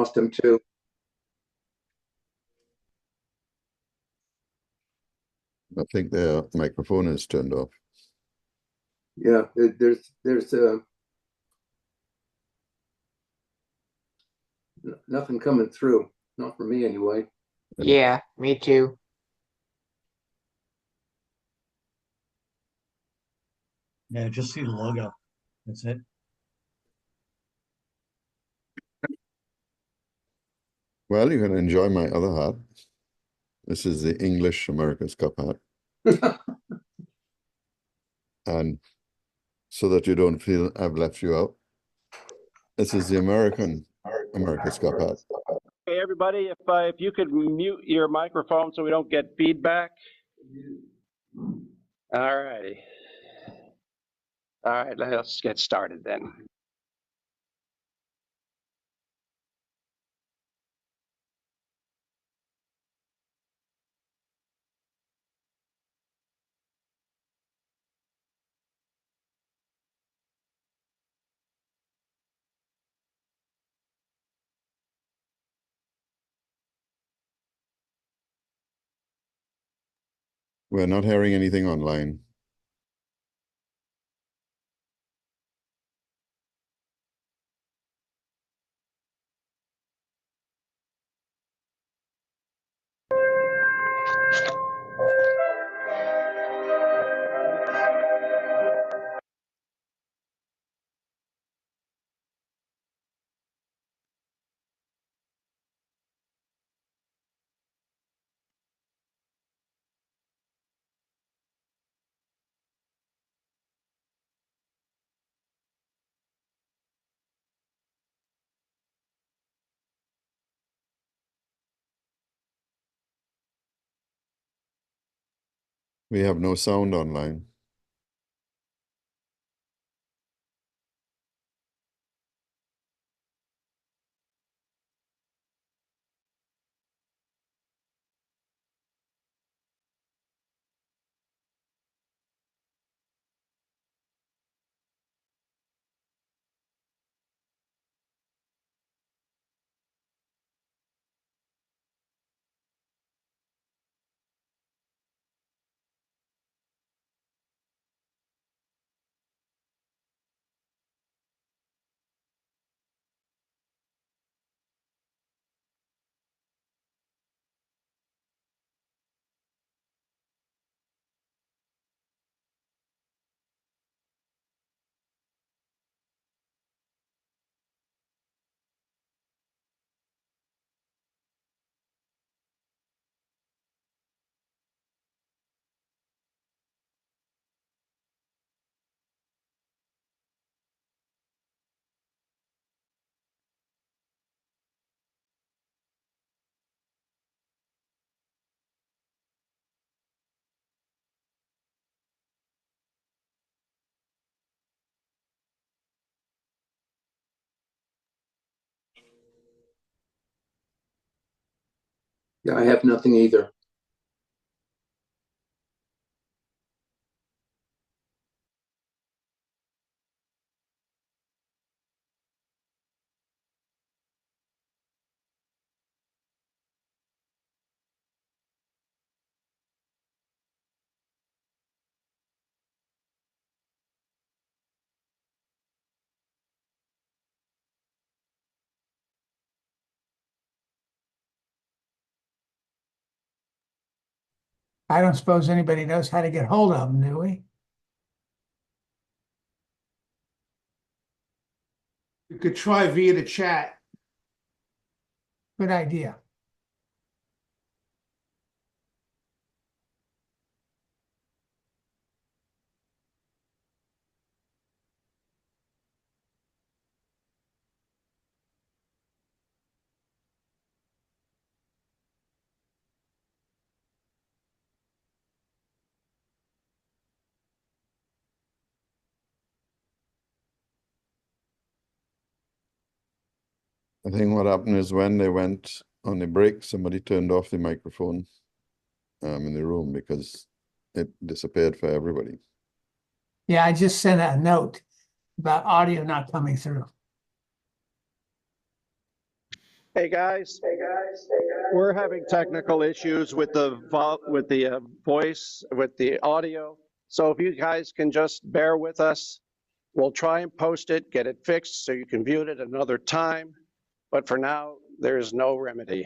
lost him too. I think their microphone is turned off. Yeah, there's nothing coming through. Not for me anyway. Yeah, me too. Yeah, just see the logo. That's it. Well, you can enjoy my other hat. This is the English America's Cup hat. And so that you don't feel I've left you out, this is the American America's Cup hat. Hey, everybody, if you could mute your microphone so we don't get feedback. All righty. All right, let's get started then. We're not hearing anything online. We have no sound online. Yeah, I have nothing either. I don't suppose anybody knows how to get hold of them, do we? You could try via the chat. Good idea. I think what happened is when they went on the break, somebody turned off the microphone in the room because it disappeared for everybody. Yeah, I just sent a note about audio not coming through. Hey guys, we're having technical issues with the voice, with the audio. So if you guys can just bear with us, we'll try and post it, get it fixed so you can view it at another time. But for now, there is no remedy.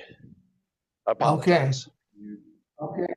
Apologize. Okay.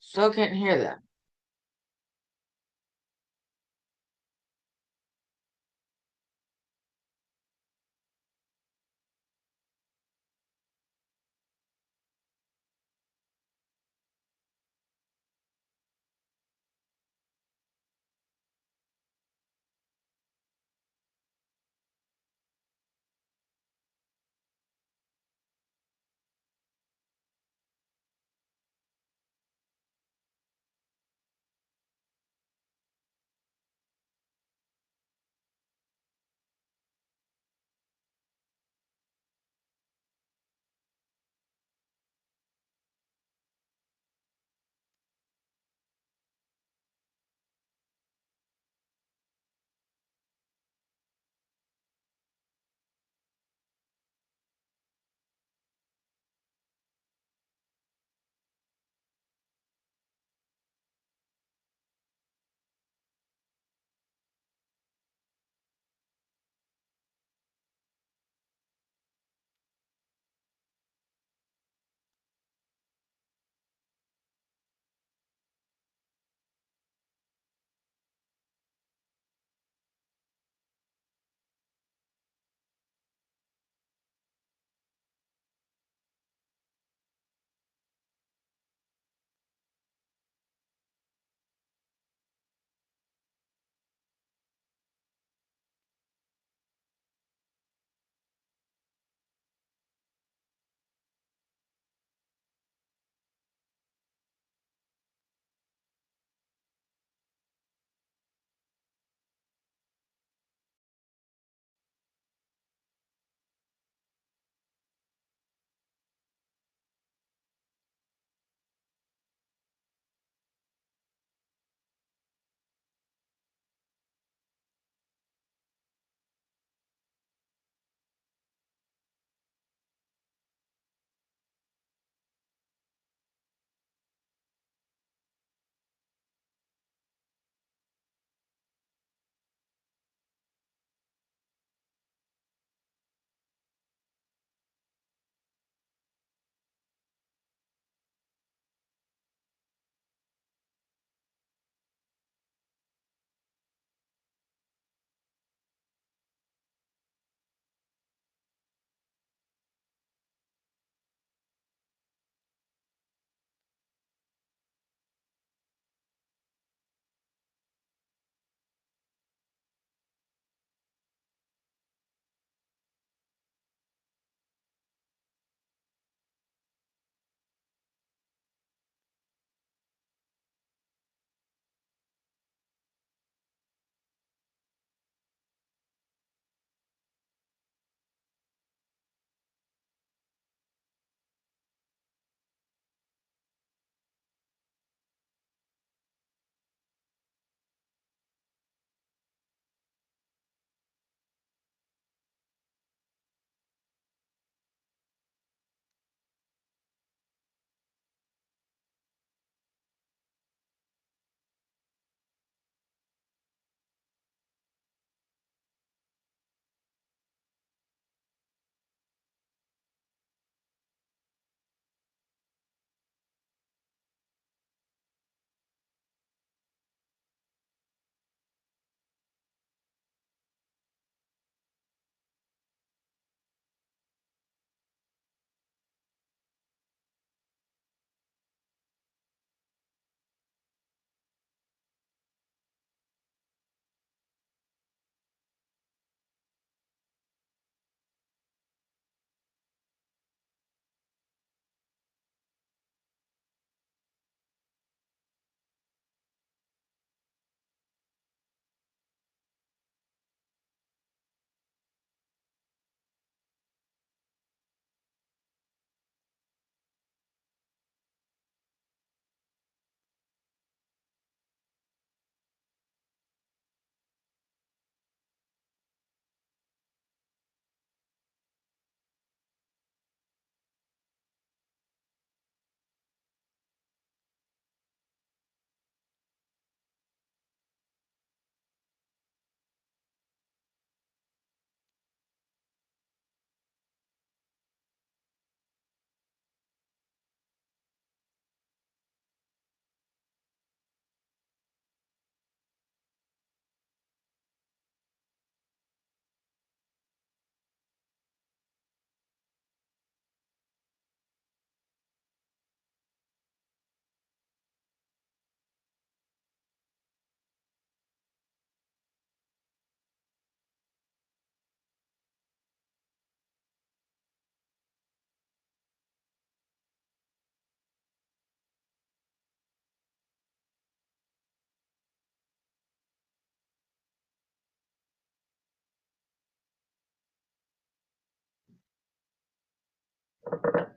Still can't hear them.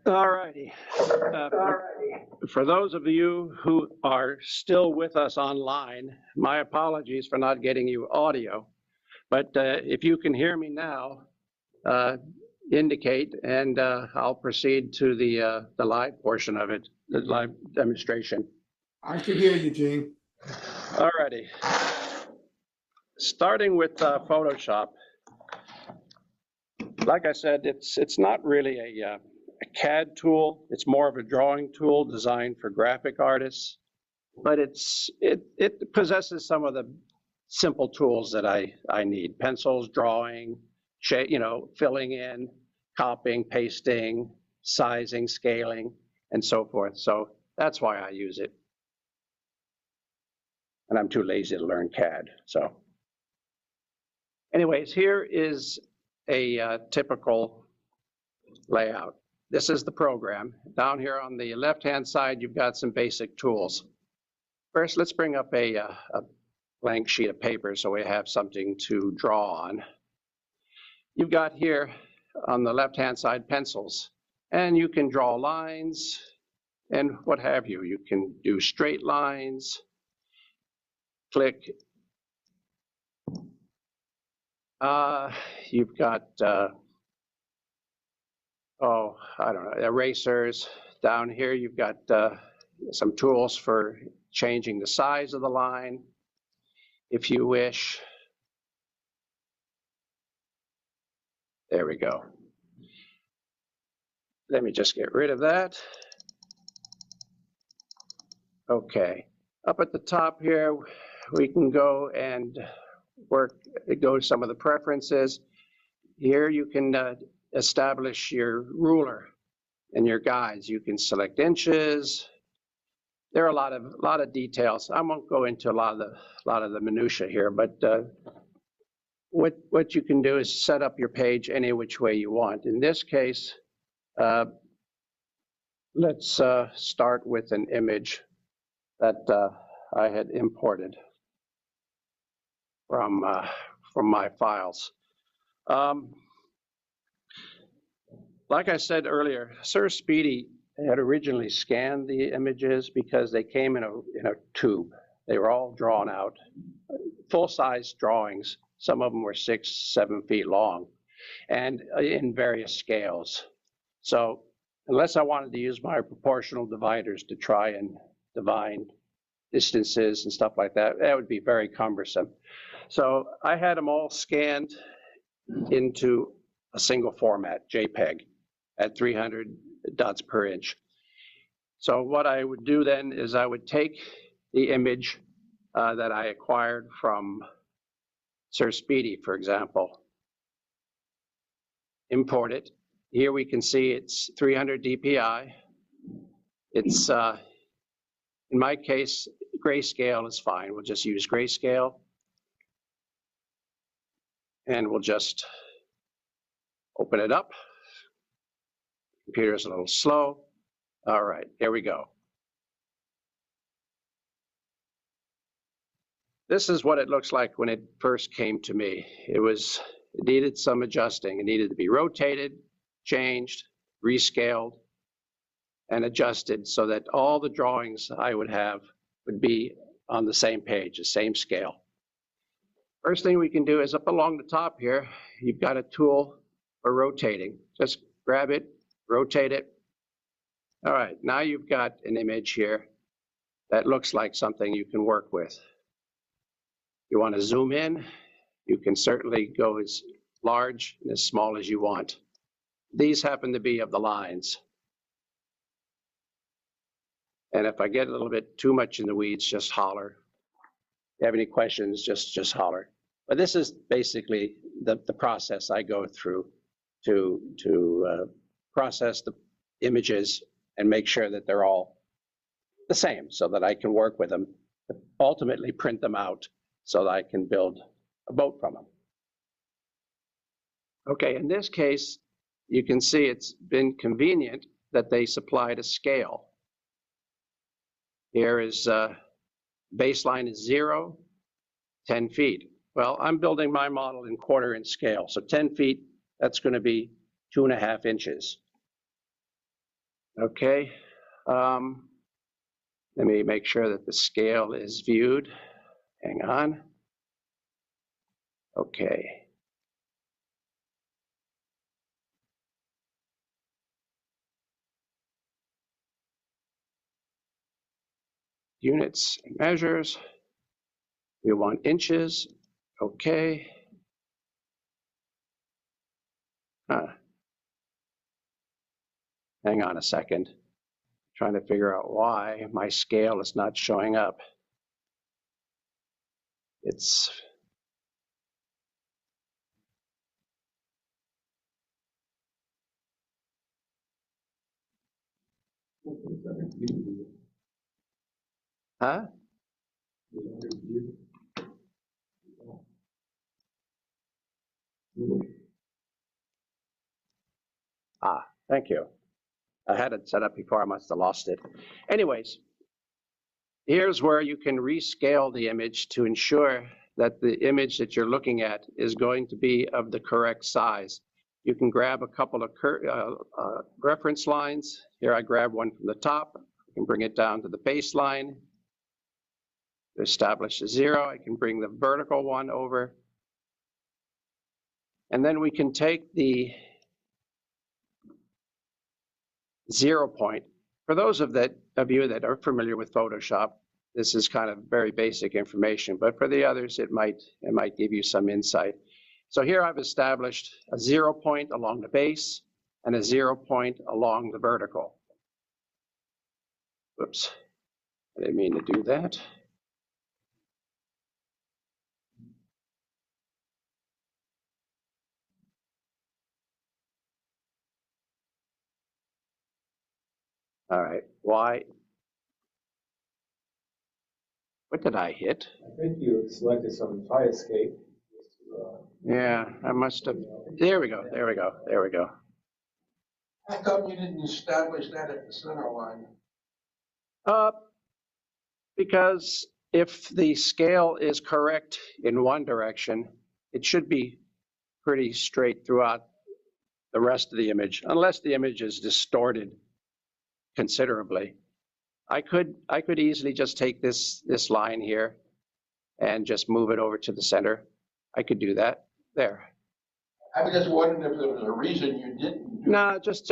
All righty. For those of you who are still with us online, my apologies for not getting you audio. But if you can hear me now, indicate, and I'll proceed to the live portion of it, the live demonstration. I can hear you, Gene. All righty. Starting with Photoshop. Like I said, it's not really a CAD tool. It's more of a drawing tool designed for graphic artists, but it possesses some of the simple tools that I need: pencils, drawing, filling in, copying, pasting, sizing, scaling, and so forth. So that's why I use it. And I'm too lazy to learn CAD. So anyways, here is a typical layout. This is the program. Down here on the left-hand side, you've got some basic tools. First, let's bring up a blank sheet of paper so we have something to draw on. You've got here on the left-hand side pencils, and you can draw lines and what have you. You can do straight lines, click. You've got, I don't know, erasers. Down here, you've got some tools for changing the size of the line, if you wish. There we go. Let me just get rid of that. Okay. Up at the top here, we can go and go to some of the preferences. Here you can establish your ruler and your guides. You can select inches. There are a lot of details. I won't go into a lot of the minutia here, but what you can do is set up your page any which way you want. In this case, let's start with an image that I had imported from my files. Like I said earlier, Sir Speedy had originally scanned the images because they came in a tube. They were all drawn out, full-size drawings. Some of them were 6-7 feet long, and in various scales. So unless I wanted to use my proportional dividers to try and divide distances and stuff like that, that would be very cumbersome. So I had them all scanned into a single format, JPEG, at 300 dots per inch. So what I would do then is I would take the image that I acquired from Sir Speedy, for example, import it. Here we can see it's 300 DPI. It's, in my case, grayscale is fine. We'll just use grayscale. And we'll just open it up. Computer's a little slow. All right, here we go. This is what it looks like when it first came to me. It needed some adjusting. It needed to be rotated, changed, rescaled, and adjusted so that all the drawings I would have would be on the same page, the same scale. First thing we can do is up along the top here, you've got a tool for rotating. Just grab it, rotate it. All right, now you've got an image here that looks like something you can work with. You want to zoom in, you can certainly go as large and as small as you want. These happen to be of the lines. And if I get a little bit too much in the weeds, just holler. If you have any questions, just holler. But this is basically the process I go through to process the images and make sure that they're all the same so that I can work with them, ultimately print them out so that I can build a boat from them. Okay, in this case, you can see it's been convenient that they supplied a scale. Here is baseline is 0, 10 feet. Well, I'm building my model in 1/4 inch scale. So 10 feet, that's going to be 2.5 inches. Okay. Let me make sure that the scale is viewed. Hang on. Okay. Units and measures. We want inches. Okay. Hang on a second. Trying to figure out why my scale is not showing up. It's huh? Ah, thank you. I had it set up before, I must have lost it. Anyways, here's where you can rescale the image to ensure that the image that you're looking at is going to be of the correct size. You can grab a couple of reference lines. Here I grab one from the top. I can bring it down to the baseline. To establish a 0, I can bring the vertical one over. And then we can take the 0 point. For those of you that are familiar with Photoshop, this is kind of very basic information, but for the others, it might give you some insight. So here I've established a 0 point along the base and a 0 point along the vertical. Whoops, I didn't mean to do that. All right, why? What did I hit? I think you selected some fire escape. Yeah, I must have. There we go, there we go, there we go. How come you didn't establish that at the center line? Because if the scale is correct in one direction, it should be pretty straight throughout the rest of the image, unless the image is distorted considerably. I could easily just take this line here and just move it over to the center. I could do that. There. I was just wondering if there was a reason you didn't do it. No, just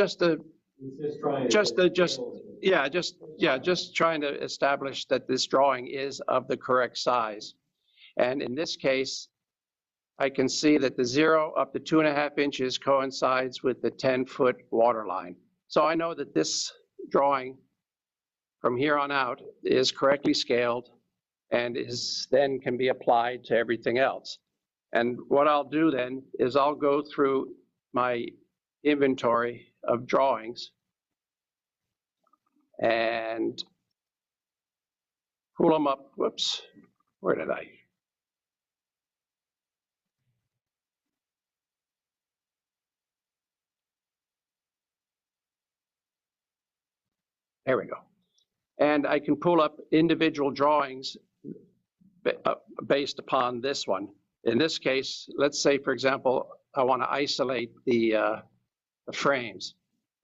trying to establish that this drawing is of the correct size. And in this case, I can see that the 0 up to 2.5 inches coincides with the 10-foot water line. So I know that this drawing from here on out is correctly scaled and then can be applied to everything else. And what I'll do then is I'll go through my inventory of drawings and pull them up. Whoops, where did I? There we go. And I can pull up individual drawings based upon this one. In this case, let's say, for example, I want to isolate the frames.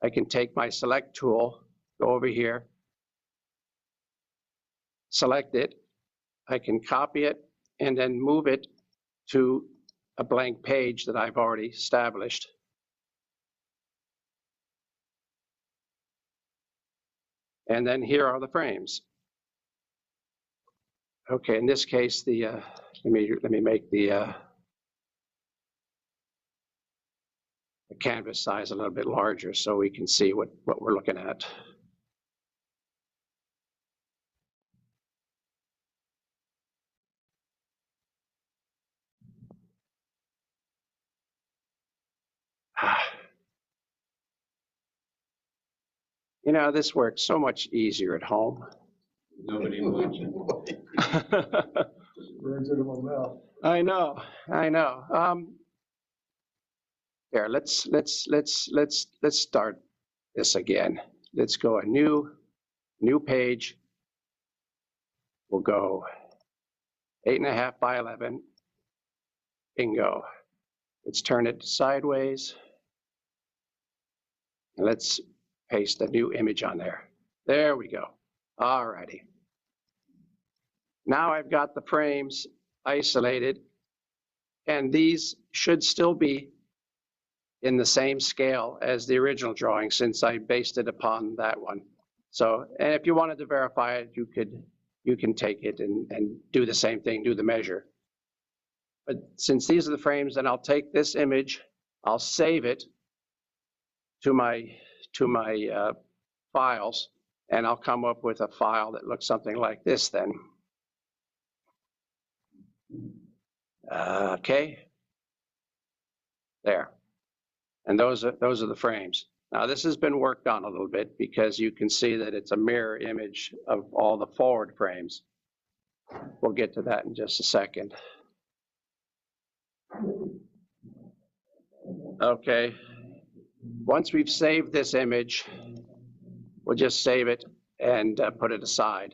I can take my select tool, go over here, select it. I can copy it and then move it to a blank page that I've already established. And then here are the frames. Okay, in this case, let me make the canvas size a little bit larger so we can see what we're looking at. You know, this works so much easier at home. Nobody watching. Burns into my mouth. I know. Here, let's start this again. Let's go a new page. We'll go 8.5 by 11. Bingo. Let's turn it sideways. And let's paste a new image on there. There we go. All righty. Now I've got the frames isolated, and these should still be in the same scale as the original drawing since I based it upon that one. So, and if you wanted to verify it, you can take it and do the same thing, do the measure. But since these are the frames, then I'll take this image, I'll save it to my files, and I'll come up with a file that looks something like this then. Okay. There. And those are the frames. Now this has been worked on a little bit because you can see that it's a mirror image of all the forward frames. We'll get to that in just a second. Okay. Once we've saved this image, we'll just save it and put it aside.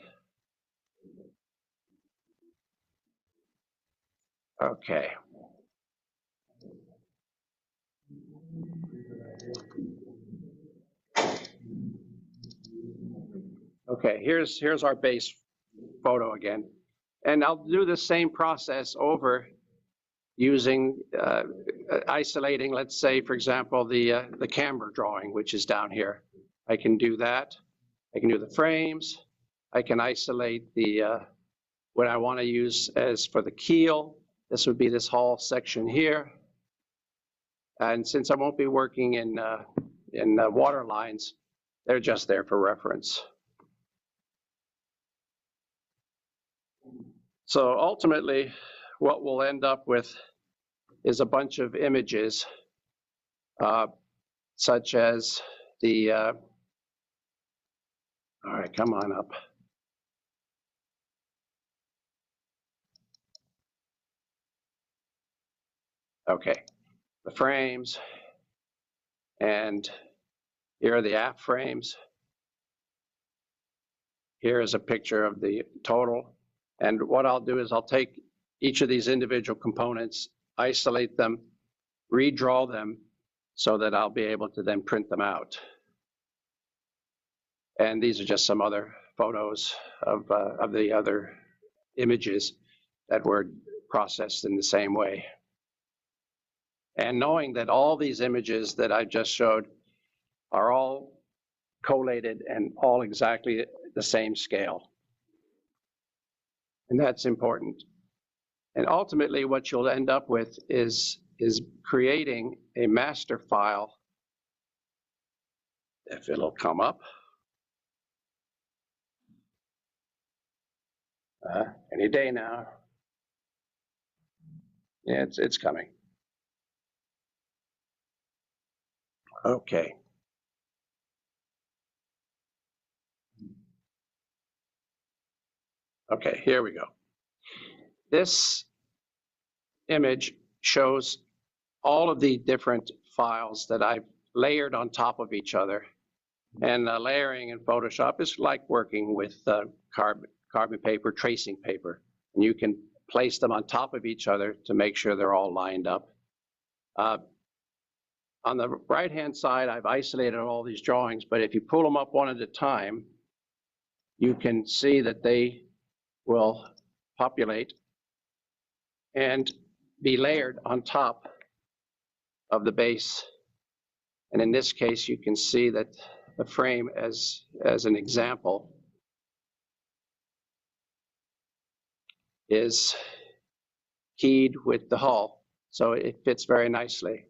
Okay. Okay, here's our base photo again. And I'll do the same process over using, isolating, let's say, for example, the camera drawing, which is down here. I can do that. I can do the frames. I can isolate the, what I want to use as for the keel. This would be this whole section here. And since I won't be working in water lines, they're just there for reference. So ultimately, what we'll end up with is a bunch of images, such as the, all right, come on up. Okay, the frames, and here are the aft frames. Here is a picture of the total. And what I'll do is I'll take each of these individual components, isolate them, redraw them so that I'll be able to then print them out. And these are just some other photos of the other images that were processed in the same way. And knowing that all these images that I just showed are all collated and all exactly the same scale. And that's important. And ultimately what you'll end up with is creating a master file, if it'll come up. Any day now. Yeah, it's coming. Okay. Okay, here we go. This image shows all of the different files that I've layered on top of each other. And layering in Photoshop is like working with carbon paper, tracing paper. And you can place them on top of each other to make sure they're all lined up. On the right-hand side, I've isolated all these drawings, but if you pull them up one at a time, you can see that they will populate and be layered on top of the base. And in this case, you can see that the frame, as an example, is keyed with the hull, so it fits very nicely.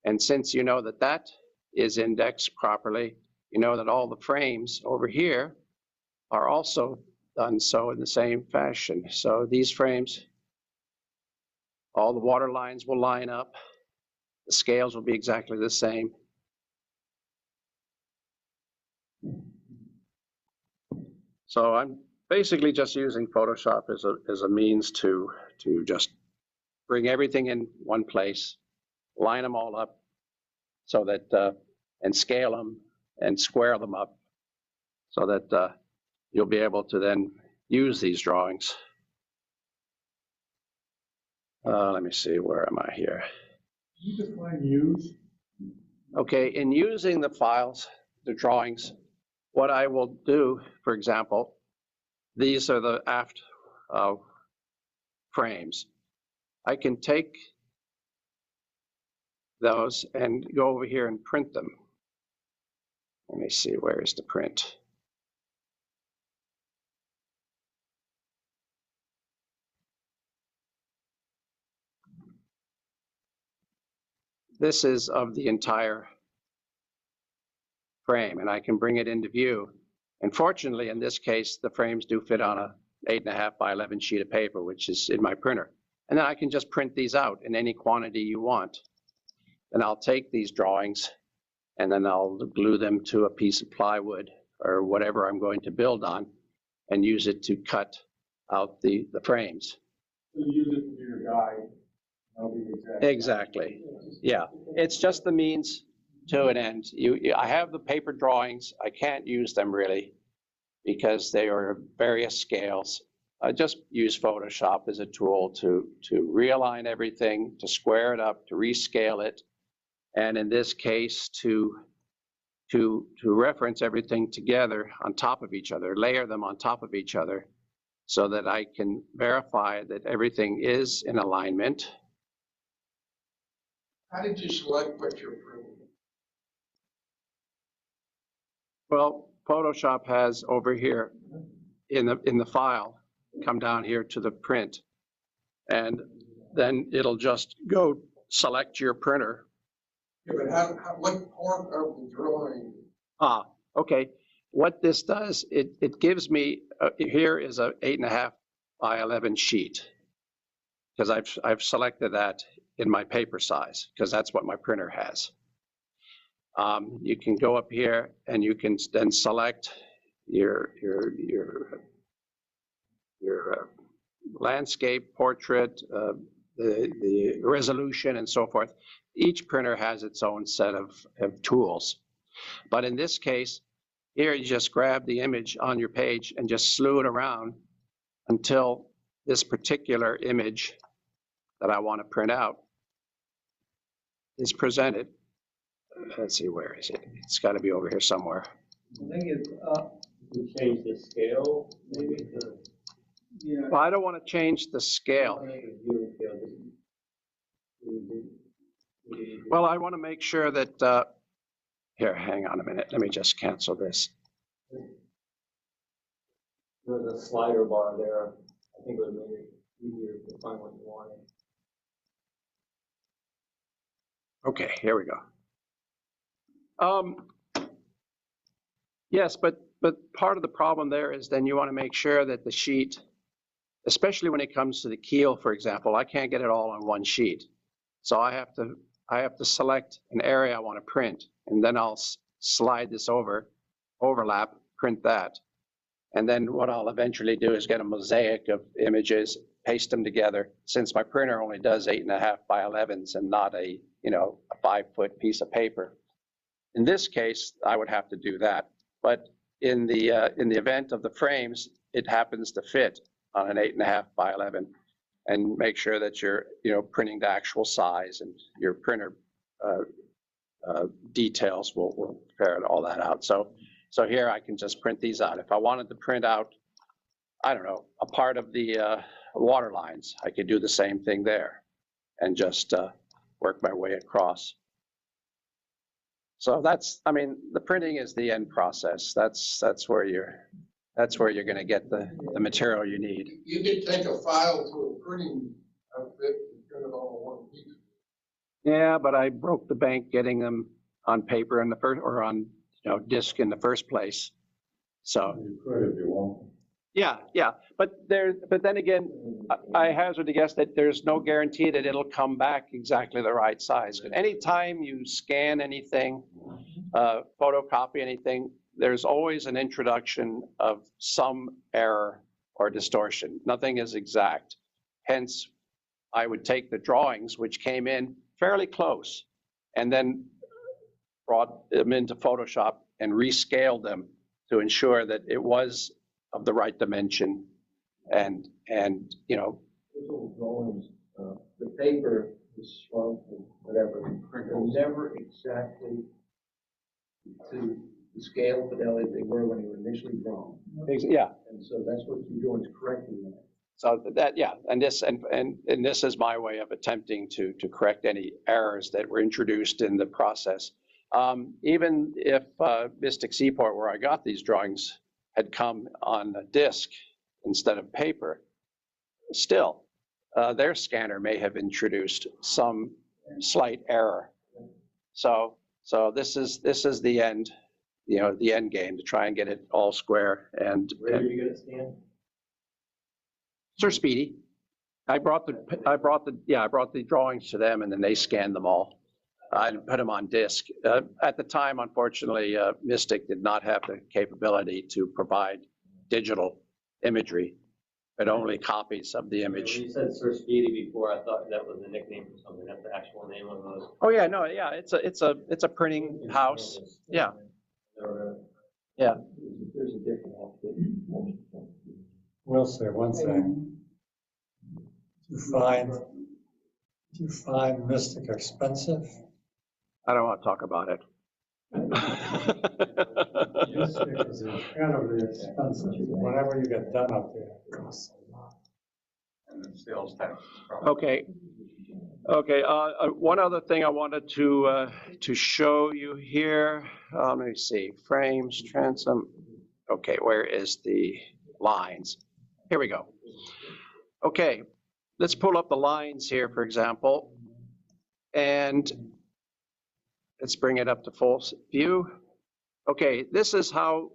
And since you know that that is indexed properly, you know that all the frames over here are also done so in the same fashion. So these frames, all the water lines will line up, the scales will be exactly the same. So I'm basically just using Photoshop as a means to just bring everything in one place, line them all up so that, and scale them and square them up so that you'll be able to then use these drawings. Let me see, where am I here? You define use? Okay, in using the files, the drawings, what I will do, for example, these are the aft frames. I can take those and go over here and print them. Let me see, where is the print? This is of the entire frame, and I can bring it into view. And fortunately, in this case, the frames do fit on a 8.5 by 11 sheet of paper, which is in my printer. And then I can just print these out in any quantity you want. And I'll take these drawings and then I'll glue them to a piece of plywood or whatever I'm going to build on and use it to cut out the frames. So you use it for your guide. That'll be exact. Exactly. Yeah, it's just the means to an end. I have the paper drawings. I can't use them really because they are various scales. I just use Photoshop as a tool to realign everything, to square it up, to rescale it, and in this case to reference everything together on top of each other, layer them on top of each other, so that I can verify that everything is in alignment. How did you select what you're printing? Well, Photoshop has over here in the file, come down here to the print, and then it'll just go select your printer. Yeah, but what part of the drawing? Okay. What this does, it gives me, here is a 8.5 by 11 sheet, because I've selected that in my paper size, because that's what my printer has. You can go up here and you can then select your landscape, portrait, the resolution, and so forth. Each printer has its own set of tools. But in this case, here you just grab the image on your page and just slew it around until this particular image that I want to print out is presented. Let's see, where is it? It's got to be over here somewhere. I think it's to change the scale, maybe to. Yeah. Well, I don't want to change the scale. Well, I want to make sure that, here, hang on a minute. Let me just cancel this. There's a slider bar there. I think it would make it easier to find what you wanted. Okay, here we go. Yes, but part of the problem there is then you want to make sure that the sheet, especially when it comes to the keel, for example, I can't get it all on one sheet. So I have to select an area I want to print, and then I'll slide this over, overlap, print that. And then what I'll eventually do is get a mosaic of images, paste them together. Since my printer only does 8.5 by 11s and not a 5-foot piece of paper. In this case, I would have to do that. But in the event of the frames, it happens to fit on an 8.5 by 11, and make sure that you're printing the actual size, and your printer details will ferret all that out. So here I can just print these out. If I wanted to print out, I don't know, a part of the water lines, I could do the same thing there and just work my way across. So the printing is the end process. That's where you're going to get the material you need. You could take a file to a printing outfit and print it all in one piece. Yeah, but I broke the bank getting them on paper in the first, or on disc in the first place. So You could if you want. yeah, but then again, I hazard to guess that there's no guarantee that it'll come back exactly the right size. Anytime you scan anything, photocopy anything, there's always an introduction of some error or distortion. Nothing is exact. Hence, I would take the drawings, which came in fairly close, and then brought them into Photoshop and rescaled them to ensure that it was of the right dimension, and Those drawings, the paper was shrunk and whatever, they're never exactly to the scale fidelity they were when they were initially drawn. Yeah. And so that's what you're doing, is correcting that. So that, yeah, and this is my way of attempting to correct any errors that were introduced in the process. Even if Mystic Seaport, where I got these drawings, had come on a disc instead of paper, still, their scanner may have introduced some slight error. So this is the end, the end game, to try and get it all square. And Where did you get it scanned? Sir Speedy, I brought the drawings to them, and then they scanned them all. I put them on disk. At the time, unfortunately, Mystic did not have the capability to provide digital imagery, but only copies of the image. You said Sir Speedy before. I thought that was a nickname for something. That's the actual name of those. Oh yeah, no, yeah, it's a printing house. Yeah. Yeah. There's a different outfit. Will, sir, one thing. Do you find Mystic expensive? I don't want to talk about it. Mystic is incredibly expensive. Whatever you get done up there, it costs a lot. And the sales tax. Okay. One other thing I wanted to show you here. Let me see. Frames, transom. Okay, where is the lines? Here we go. Okay, let's pull up the lines here, for example, and let's bring it up to full view. Okay, this is how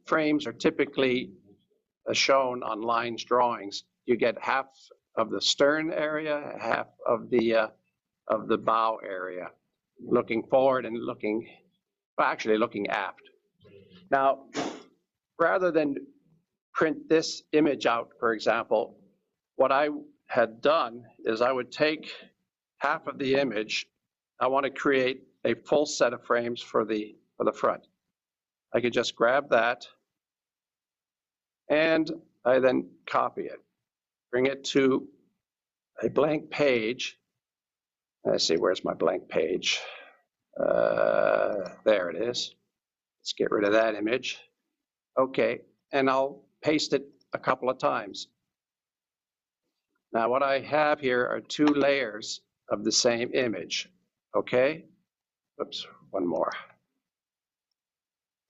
frames are typically shown on lines drawings. You get half of the stern area, half of the bow area, looking forward and looking aft. Now, rather than print this image out, for example, what I had done is I would take half of the image. I want to create a full set of frames for the front. I could just grab that, and I then copy it, bring it to a blank page. Let's see, where's my blank page? There it is. Let's get rid of that image. Okay, and I'll paste it a couple of times. Now what I have here are two layers of the same image, okay? Oops, one more.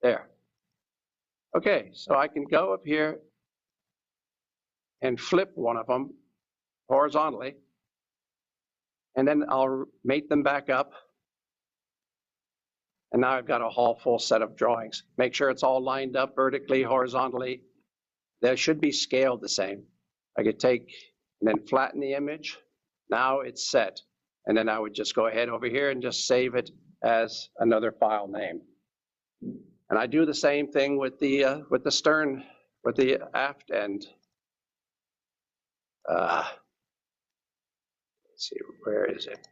There. Okay, so I can go up here and flip one of them horizontally, and then I'll mate them back up. And now I've got a whole full set of drawings. Make sure it's all lined up vertically, horizontally. They should be scaled the same. I could take and then flatten the image. Now it's set. And then I would just go ahead over here and just save it as another file name. And I do the same thing with the stern, with the aft end. Let's see, where is it?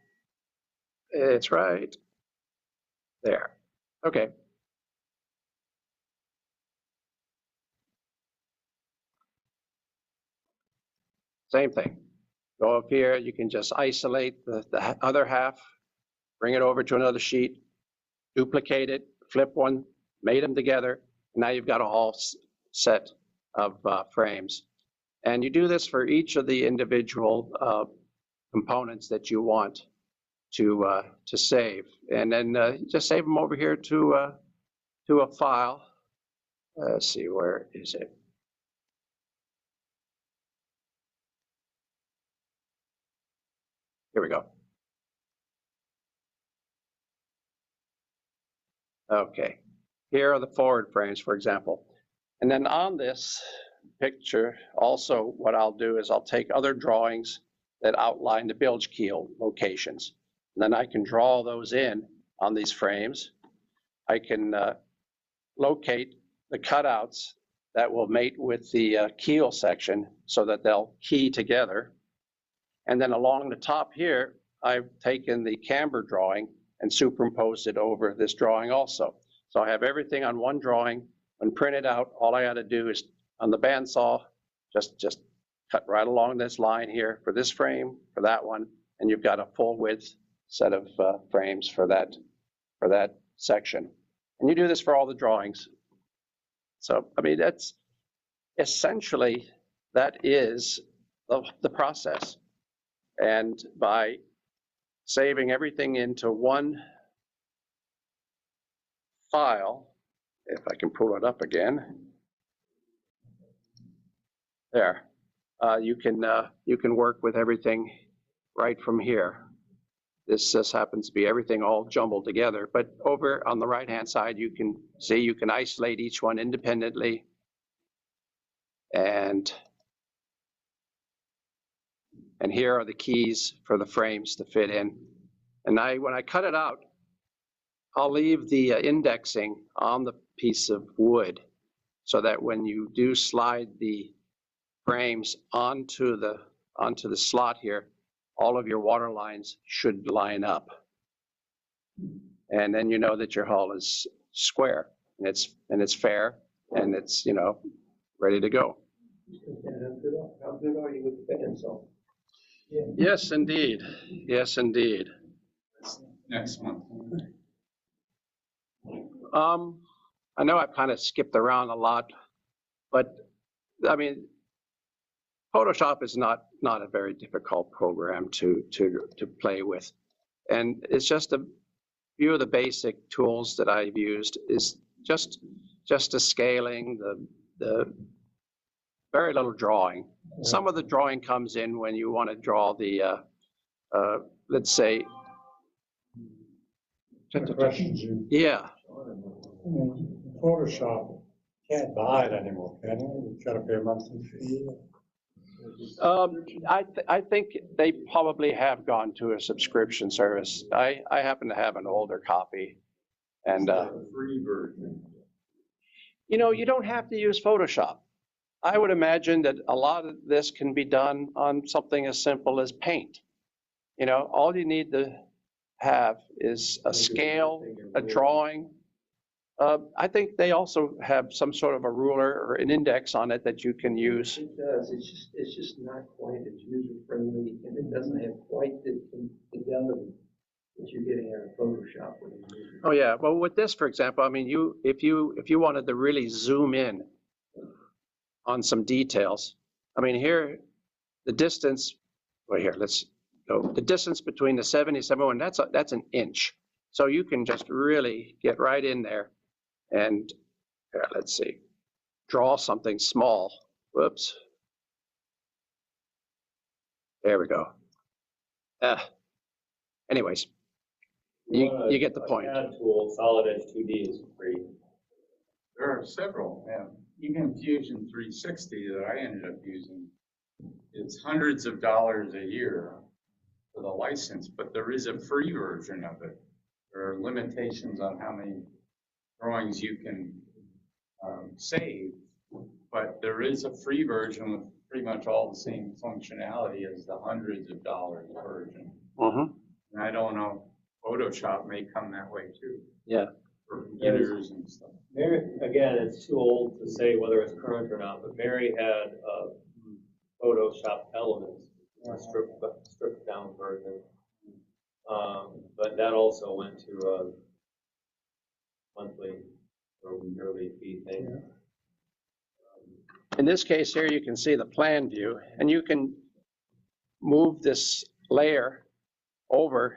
It's right there. Okay. Same thing. Go up here, you can just isolate the other half, bring it over to another sheet, duplicate it, flip one, mate them together. And now you've got a whole set of frames. And you do this for each of the individual components that you want to save. And then just save them over here to a file. Let's see, where is it? Here we go. Okay, here are the forward frames, for example. And then on this picture, also what I'll do is I'll take other drawings that outline the bilge keel locations. And then I can draw those in on these frames. I can locate the cutouts that will mate with the keel section so that they'll key together. And then along the top here, I've taken the camber drawing and superimposed it over this drawing also. So I have everything on one drawing. When printed out, all I got to do is on the bandsaw, just cut right along this line here for this frame, for that one, and you've got a full width set of frames for that section. And you do this for all the drawings. So, I mean, that's essentially, that is the process. And by saving everything into one file, if I can pull it up again, there, you can work with everything right from here. This just happens to be everything all jumbled together, but over on the right-hand side, you can see you can isolate each one independently. And here are the keys for the frames to fit in. And when I cut it out, I'll leave the indexing on the piece of wood so that when you do slide the frames onto the slot here, all of your water lines should line up. And then you know that your hull is square and it's fair and it's, you know, ready to go. How good are you with the pencil? Yeah. Yes, indeed. Yes, indeed. Next month. I know I've kind of skipped around a lot, but I mean, Photoshop is not a very difficult program to play with. And it's just a few of the basic tools that I've used is just the scaling, the very little drawing. Some of the drawing comes in when you want to draw the, let's say, yeah. Photoshop, can't buy it anymore, can you? You've got to pay a monthly fee. I think they probably have gone to a subscription service. I happen to have an older copy, and Free version. you know, you don't have to use Photoshop. I would imagine that a lot of this can be done on something as simple as paint. You know, all you need to have is a scale, a drawing. I think they also have some sort of a ruler or an index on it that you can use. It does. It's just not quite as user friendly, and it doesn't have quite the fidelity that you're getting out of Photoshop. Oh yeah. Well, with this, for example, I mean, if you wanted to really zoom in on some details, I mean, here the distance. Well, here let's go. The distance between the 77 one, that's an inch. So you can just really get right in there. And here, let's see, draw something small. Whoops. There we go. Anyways, you get the point. Tool, Solid Edge 2D is free. There are several, yeah. Even Fusion 360 that I ended up using, it's hundreds of dollars a year for the license, but there is a free version of it. There are limitations on how many drawings you can save, but there is a free version with pretty much all the same functionality as the hundreds of dollars version. Mm-hmm. And I don't know, Photoshop may come that way too. Yeah. For beginners and stuff. Mary, again, it's too old to say whether it's current or not, but Mary had Photoshop Elements, a stripped down version. But that also went to a monthly or yearly fee thing. Yeah. In this case here, you can see the plan view, and you can move this layer over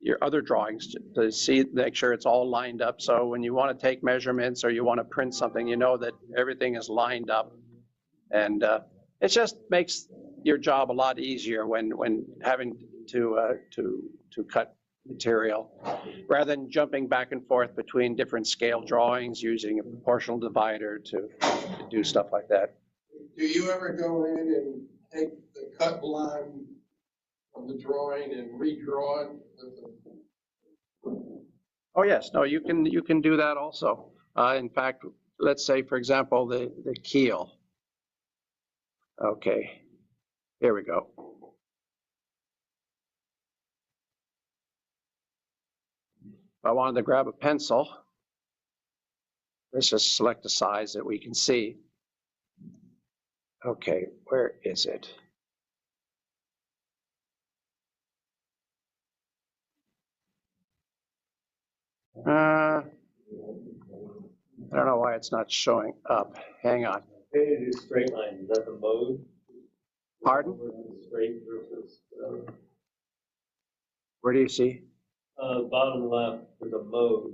your other drawings to see, make sure it's all lined up. So when you want to take measurements or you want to print something, you know that everything is lined up. And it just makes your job a lot easier when having to cut material, rather than jumping back and forth between different scale drawings, using a proportional divider to do stuff like that. Do you ever go in and take the cut line of the drawing and redraw it? Oh yes, no, you can do that also. In fact, let's say, for example, the keel. Okay, here we go. If I wanted to grab a pencil, let's just select a size that we can see. Okay, where is it? I don't know why it's not showing up. Hang on. Hey, to do straight lines, is that the mode? Pardon? Straight versus, Where do you see? bottom left, there's a mode.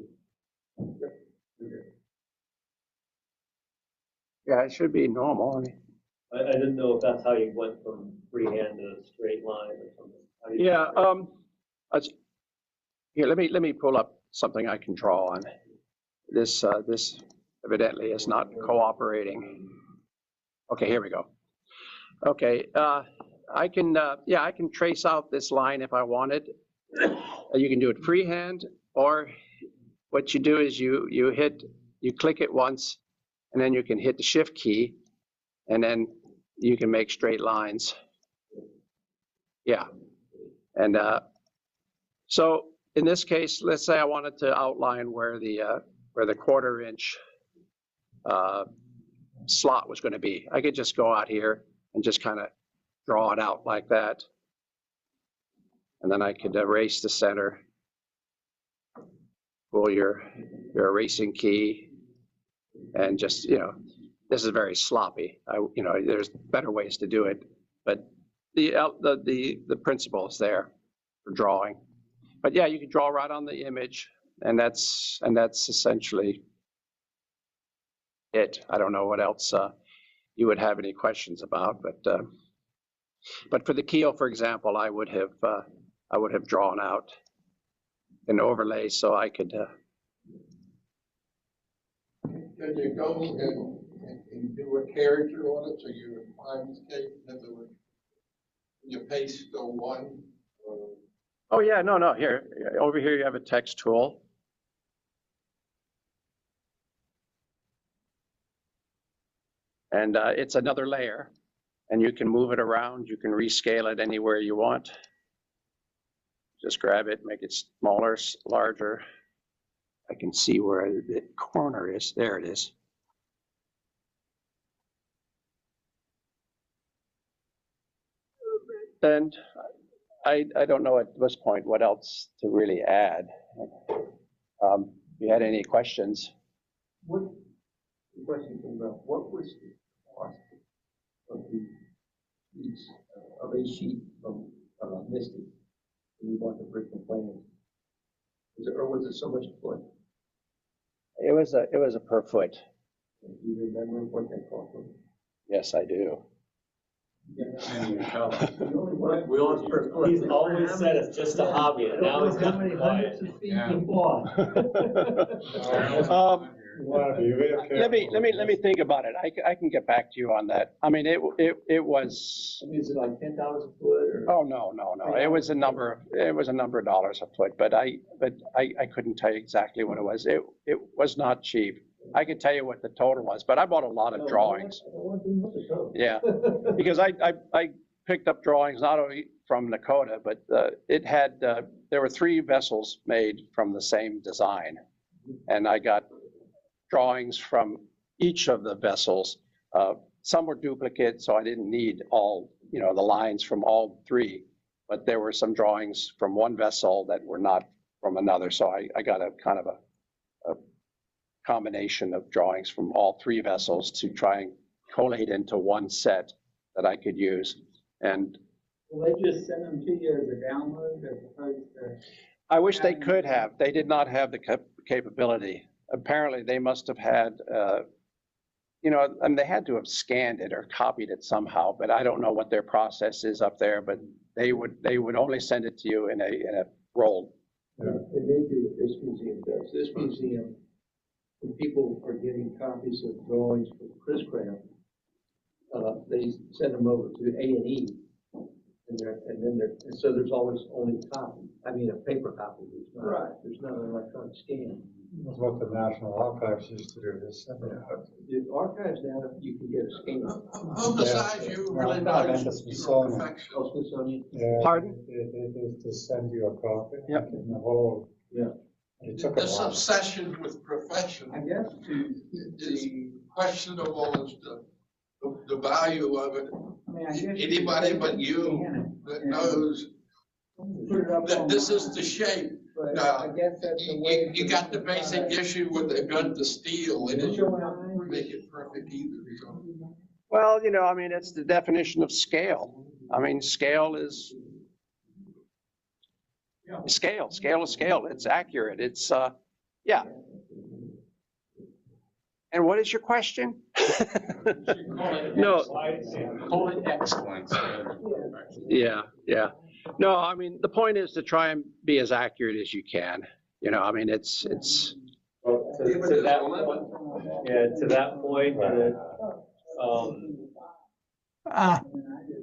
Yeah, it should be normal. I mean, I didn't know if that's how you went from freehand to straight line or something. How do you- yeah. Here, let me pull up something I can draw on. This evidently is not cooperating. Okay, here we go. Okay, I can trace out this line if I wanted. You can do it freehand, or what you do is you click it once, and then you can hit the shift key, and then you can make straight lines. Yeah, and so in this case, let's say I wanted to outline where the 1/4 inch slot was going to be. I could just go out here and just kind of draw it out like that. And then I could erase the center, pull your erasing key, and just, this is very sloppy. There's better ways to do it, but the principle is there for drawing. But yeah, you can draw right on the image, and that's essentially it. I don't know what else you would have any questions about, but for the keel, for example, I would have drawn out an overlay so I could. Can you go and do a character on it so you indicate that you paste the one? Oh yeah, no. Here, over here, you have a text tool. And it's another layer, and you can move it around. You can rescale it anywhere you want. Just grab it, make it smaller, larger. I can see where the corner is. There it is. And I don't know at this point what else to really add. If you had any questions? The question came up, what was the cost of of a sheet from Misty when you bought the brick and plans? Was it so much a foot? It was a per foot. Do you remember what that cost was? Yes, I do. We all, he's always said it's just a hobby, and now he's got quiet. Let me think about it. I can get back to you on that. I mean, it was. Is it like $10 a foot? Or? Oh no. It was a number of dollars a foot, but I couldn't tell you exactly what it was. It was not cheap. I could tell you what the total was, but I bought a lot of drawings. Yeah, because I picked up drawings not only from Nakota, but it had there were 3 vessels made from the same design, and I got drawings from each of the vessels. Some were duplicate, so I didn't need all the lines from all 3, but there were some drawings from one vessel that were not from another, so I got a kind of a combination of drawings from all 3 vessels to try and collate into one set that I could use. And will they just send them to you as a download as opposed to? I wish they could have. They did not have the capability. Apparently, they must have had, and they had to have scanned it or copied it somehow. But I don't know what their process is up there. But they would only send it to you in a roll. It may be what this museum does. This museum, when people are getting copies of drawings from Chris Craft, they send them over to A&E, and so there's always only a copy. I mean, a paper copy. There's not an electronic scan. That's what the National Archives used to do. The archives now, you can get a scan. How besides you really knows perfection? Oh, Smithsonian? Yeah, Pardon? They used to send you a copy. Yep. In the whole. Yeah. It took a This while. obsession with perfection I guess is questionable as the value of it. Anybody but you that knows that this is the shape. but No, I guess that's the way. You got the basic issue with the gun to steel, it doesn't make it perfect either, you know. Well, I mean, it's the definition of scale. I mean, scale is scale. Scale is scale. It's accurate. It's, yeah. And what is your question? No. Call it excellence. Yeah, yeah. No, I mean, the point is to try and be as accurate as you can. I mean, it's, Well, to that point, yeah, to that point,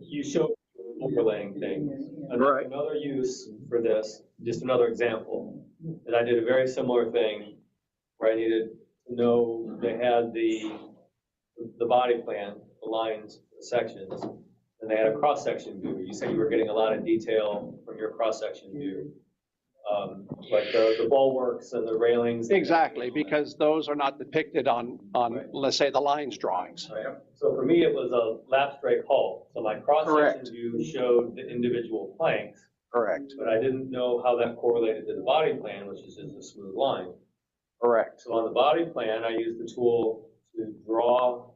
you showed overlaying things. Right. Another use for this, just another example, that I did a very similar thing where I needed to know they had the body plan, the lines, the sections, and they had a cross-section view. You said you were getting a lot of detail from your cross-section view. Like the bulwarks and the railings. exactly, because those are not depicted on, let's say, the lines drawings. Right. So for me, it was a lap straight hull. So my cross-section view showed the individual planks, Correct, but I didn't know how that correlated to the body plan, which is just a smooth line. correct. So on the body plan, I used the tool to draw,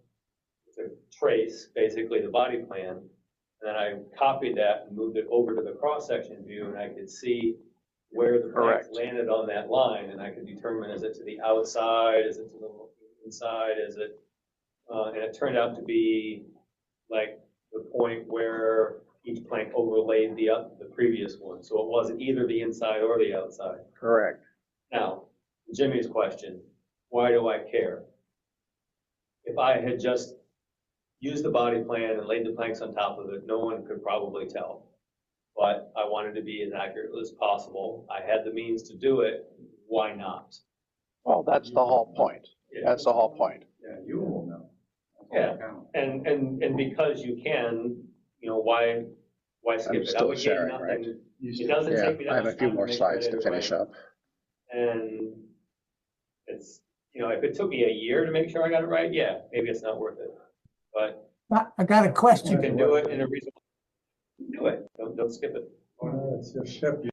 to trace basically the body plan. And then I copied that and moved it over to the cross-section view, and I could see where the planks landed on that line, and I could determine, is it to the outside, is it to the inside, is it, and it turned out to be like the point where each plank overlaid the previous one. So it wasn't either the inside or the outside. Correct. Now, Jimmy's question, why do I care? If I had just used the body plan and laid the planks on top of it, no one could probably tell. But I wanted to be as accurate as possible. I had the means to do it. Why not? Well, that's the whole point. Yeah. That's the whole point. Yeah, you will know. Yeah, and because you can, why skip I'm it? still I would gain sharing, nothing. right? It doesn't take me that I have much a few time more make slides it to finish right. up. And it's, if it took me a year to make sure I got it right, yeah, maybe it's not worth it. But I got a you question. can do it in a reasonable, do it. Don't skip it. It's your ship.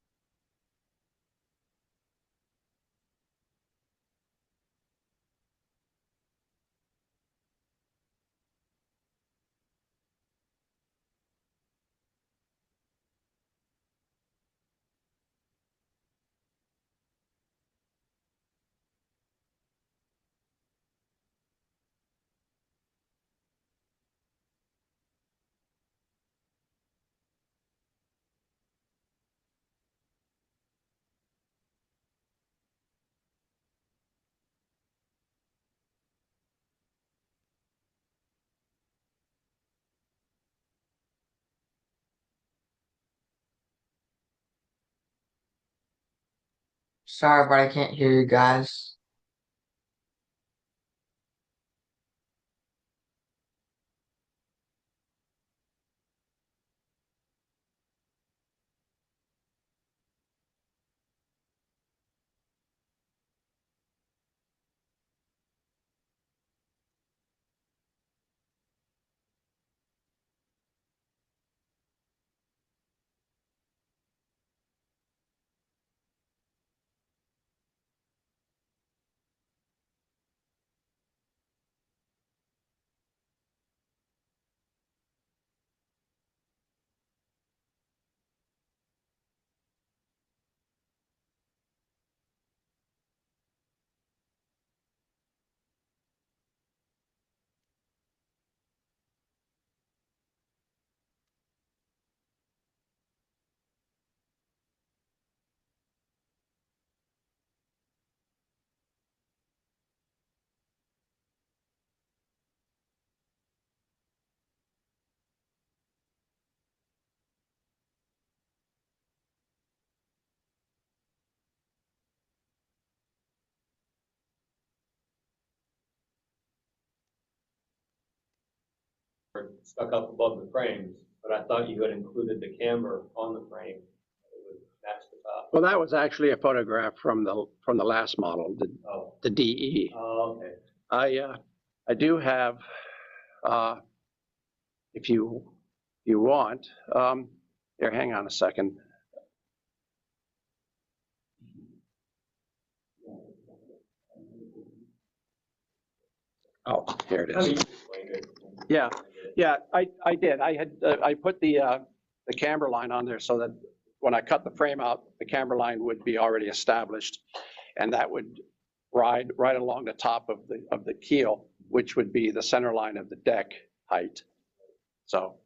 Sorry, but I can't hear you guys. Stuck up above the frames, but I thought you had included the camber on the frame. It would match the top. Well, that was actually a photograph from the last model, the DE. Oh, okay. I do have, if you want, here, hang on a second. Oh, here it I mean, is. you explained it. Yeah, yeah, I did. I had, I put the camber line on there so that when I cut the frame out, the camber line would be already established. And that would ride right along the top of the keel, which would be the center line of the deck height. So.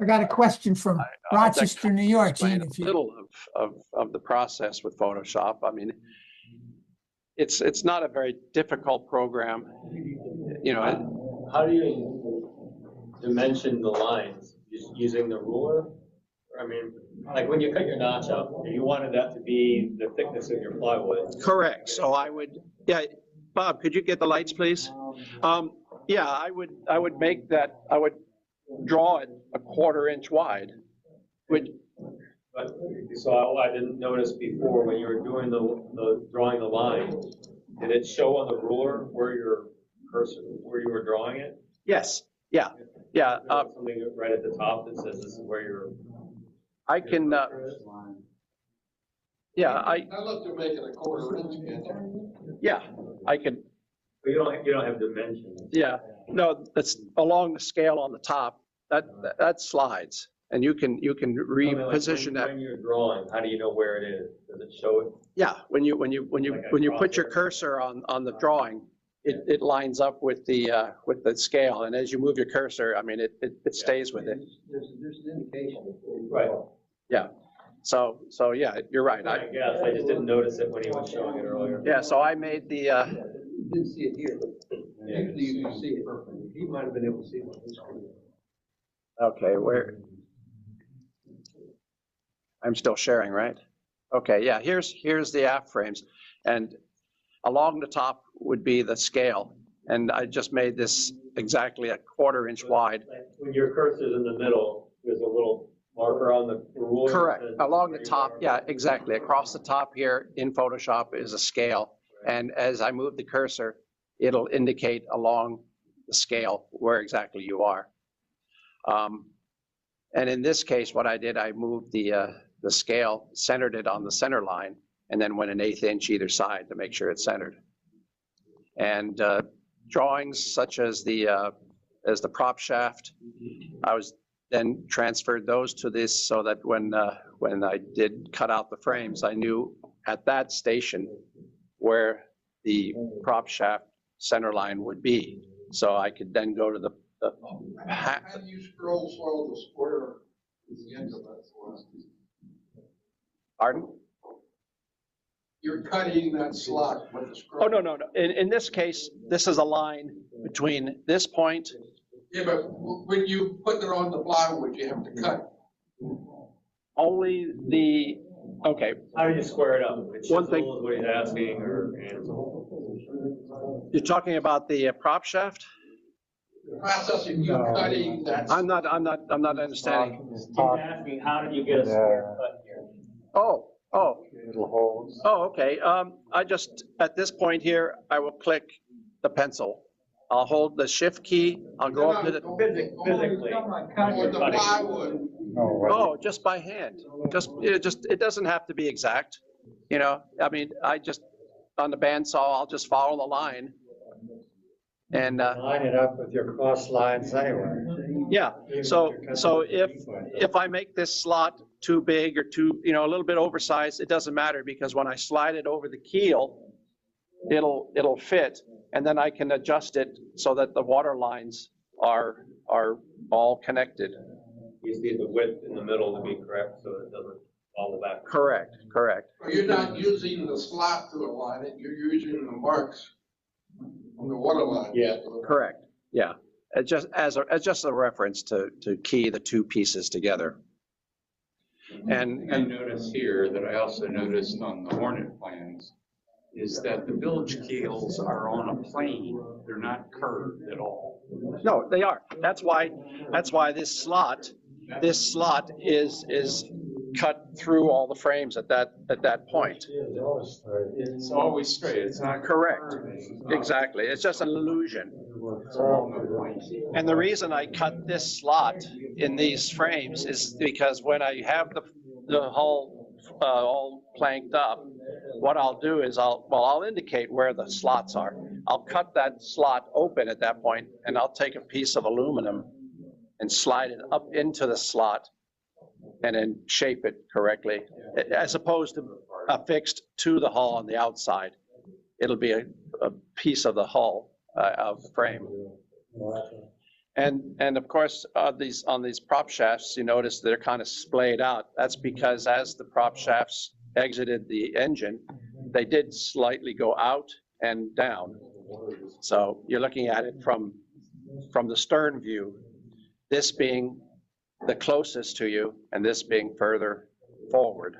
I got a question from I hope that Rochester, New York. explain Gene, if a you, little of the process with Photoshop. I mean, it's not a very difficult program, you know. How do you dimension the lines? Just using the ruler? I mean, like when you cut your notch up, you wanted that to be the thickness of your plywood. Correct. So I would, yeah, Bob, could you get the lights, please? Yeah, I would make that, I would draw it a 1/4 inch wide. But So I didn't notice before when you were doing the drawing the line, did it show on the ruler where your cursor, where you were drawing it? yes, yeah, yeah. Something right at the top that says this is where you're. I can, yeah, I looked to make it a 1/4 inch, can't you? yeah, I could, But you don't have dimensions. yeah. No, that's along the scale on the top, that slides. And you can reposition that. When you're drawing, how do you know where it is? Does it show it? Yeah, when you put your cursor on the drawing, it lines up with the scale, and as you move your cursor, I mean, it stays with it. There's an indication. Right. Yeah. So yeah, you're right. I guess, I just didn't notice it when he was showing it earlier. Yeah, so I made the, You didn't see it here, but usually you can see it. He might have been able to see it on his screen. okay, where? I'm still sharing, right? Okay, yeah, here's the aft frames, and along the top would be the scale, and I just made this exactly a 1/4 inch wide. When your cursor's in the middle, there's a little marker on the ruler. that Correct, says along the where you top, are. yeah, exactly. Across the top here in Photoshop is a scale, and as I move the cursor, it'll indicate along the scale where exactly you are. And in this case, what I did, I moved the scale, centered it on the center line, and then went 1/8 inch either side to make sure it's centered. And drawings such as the prop shaft, I was then transferred those to this so that when I did cut out the frames, I knew at that station where the prop shaft center line would be. So I could then go to the How do you scroll so the square is the end of that slot? Pardon? You're cutting that slot with the scroll. Oh, no. In this case, this is a line between this point. Yeah, but when you put it on the plywood, you have to cut. Only the, okay, How do you square it up? It's One thing- what he's asking, or, and you're talking about the prop shaft? The process of you cutting that. I'm not understanding. he's asking, how did you get a square cut here? Oh, Little holes. okay. I just, at this point here, I will click the pencil. I'll hold the shift key. I'll go up to the, Physically. On the plywood. oh, just by hand. It doesn't have to be exact. You know, I mean, I just, on the bandsaw, I'll just follow the line. And, Line it up with your cross lines anyway. yeah, so if I make this slot too big or too, you know, a little bit oversized, it doesn't matter, because when I slide it over the keel, it'll fit, and then I can adjust it so that the water lines are all connected. You see the width in the middle to be correct, so it doesn't fall back. Correct. So you're not using the slot to align it, you're using the marks on the water line. Yeah. Correct, yeah. It's just a reference to key the two pieces together. And I notice here that I also noticed on the Hornet plans is that the bilge keels are on a plane. They're not curved at all. no, they are. That's why this slot is cut through all the frames at that point. It's always straight. It's not Correct. Exactly. It's just an illusion. It's along the plane. And the reason I cut this slot in these frames is because when I have the hull all planked up, what I'll do is I'll indicate where the slots are. I'll cut that slot open at that point, and I'll take a piece of aluminum and slide it up into the slot and then shape it correctly, as opposed to affixed to the hull on the outside. It'll be a piece of the hull of the frame. And of course, on these prop shafts, you notice they're kind of splayed out. That's because as the prop shafts exited the engine, they did slightly go out and down. So you're looking at it from the stern view, this being the closest to you and this being further forward.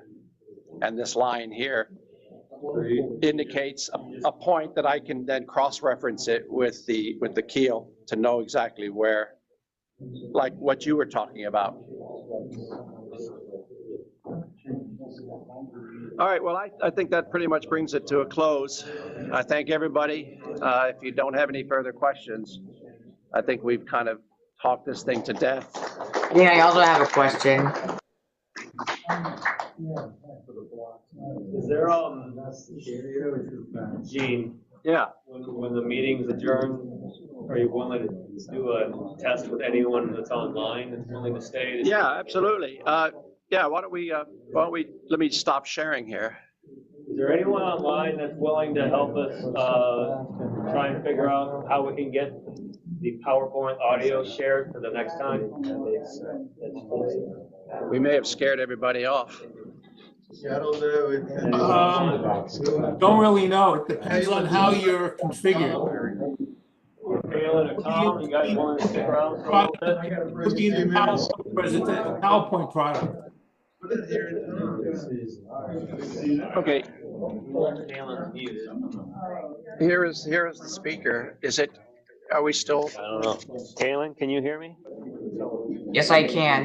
And this line here indicates a point that I can then cross-reference it with the keel to know exactly where, like what you were talking about. All right, well, I think that pretty much brings it to a close. I thank everybody. If you don't have any further questions, I think we've kind of talked this thing to death. Yeah, I also have a question. Is there, Gene, Yeah. when the meeting's adjourned, are you willing to do a test with anyone that's online that's willing to stay? Yeah, absolutely. Yeah, why don't we, let me stop sharing here. Is there anyone online that's willing to help us try and figure out how we can get the PowerPoint audio shared for the next time? We may have scared everybody off. Don't really know. It depends on how you're configured. Kayla or Tom, you guys want to stick around for a little bit? Would be the PowerPoint product. Okay. Here is the speaker. Are we still? I don't know. Kaylin, can you hear me? Yes, I can.